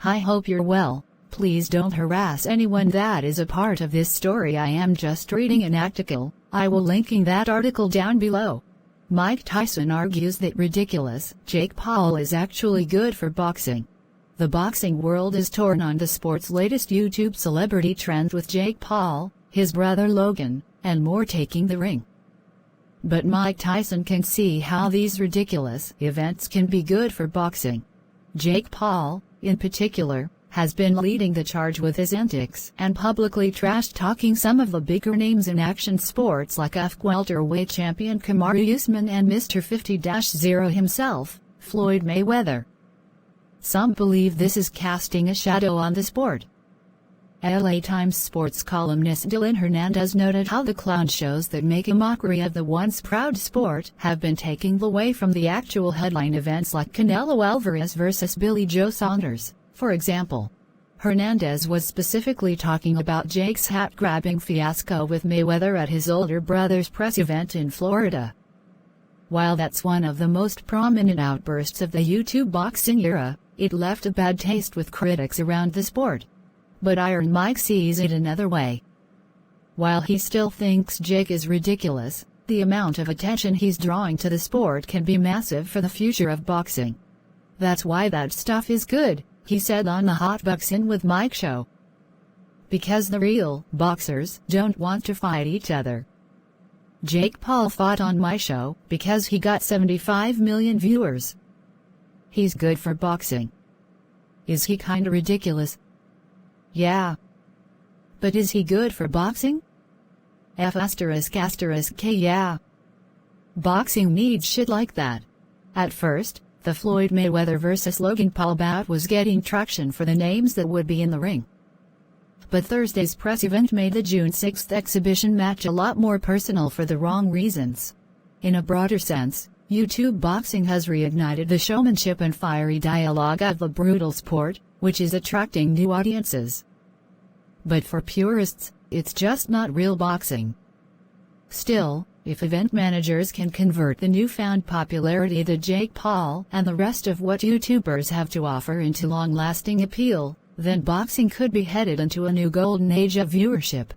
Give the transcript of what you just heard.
I hope you're well. Please don't harass anyone that is a part of this story. I am just reading an article. I will linking that article down below. Mike Tyson argues that ridiculous Jake Paul is actually good for boxing. The boxing world is torn on the sport's latest YouTube celebrity trend, with Jake Paul, his brother Logan, and more taking the ring. But Mike Tyson can see how these ridiculous events can be good for boxing. Jake Paul, in particular, has been leading the charge with his antics and publicly trash-talking some of the bigger names in action sports like welterweight champion Kamaru Usman and Mr. 50-0 himself, Floyd Mayweather. Some believe this is casting a shadow on the sport. LA Times sports columnist Dylan Hernandez noted how the clown shows that make a mockery of the once proud sport have been taking away from the actual headline events like Canelo Alvarez versus Billy Joe Saunders, for example. Hernandez was specifically talking about Jake's hat-grabbing fiasco with Mayweather at his older brother's press event in Florida. While that's one of the most prominent outbursts of the YouTube boxing era, it left a bad taste with critics around the sport. But Iron Mike sees it another way. While he still thinks Jake is ridiculous, the amount of attention he's drawing to the sport can be massive for the future of boxing. That's why that stuff is good, he said on the Hot Boxin' with Mike show. Because the real boxers don't want to fight each other. Jake Paul fought on my show because he got 75 million viewers. He's good for boxing. Is he kinda ridiculous? Yeah. But is he good for boxing? Yeah. Boxing needs shit like that. At first, the Floyd Mayweather vs. Logan Paul bout was getting traction for the names that would be in the ring. But Thursday's press event made the June 6th exhibition match a lot more personal for the wrong reasons. In a broader sense, YouTube boxing has reignited the showmanship and fiery dialogue of the brutal sport, which is attracting new audiences. But for purists, it's just not real boxing. Still, if event managers can convert the newfound popularity that Jake Paul and the rest of what YouTubers have to offer into long-lasting appeal, then boxing could be headed into a new golden age of viewership.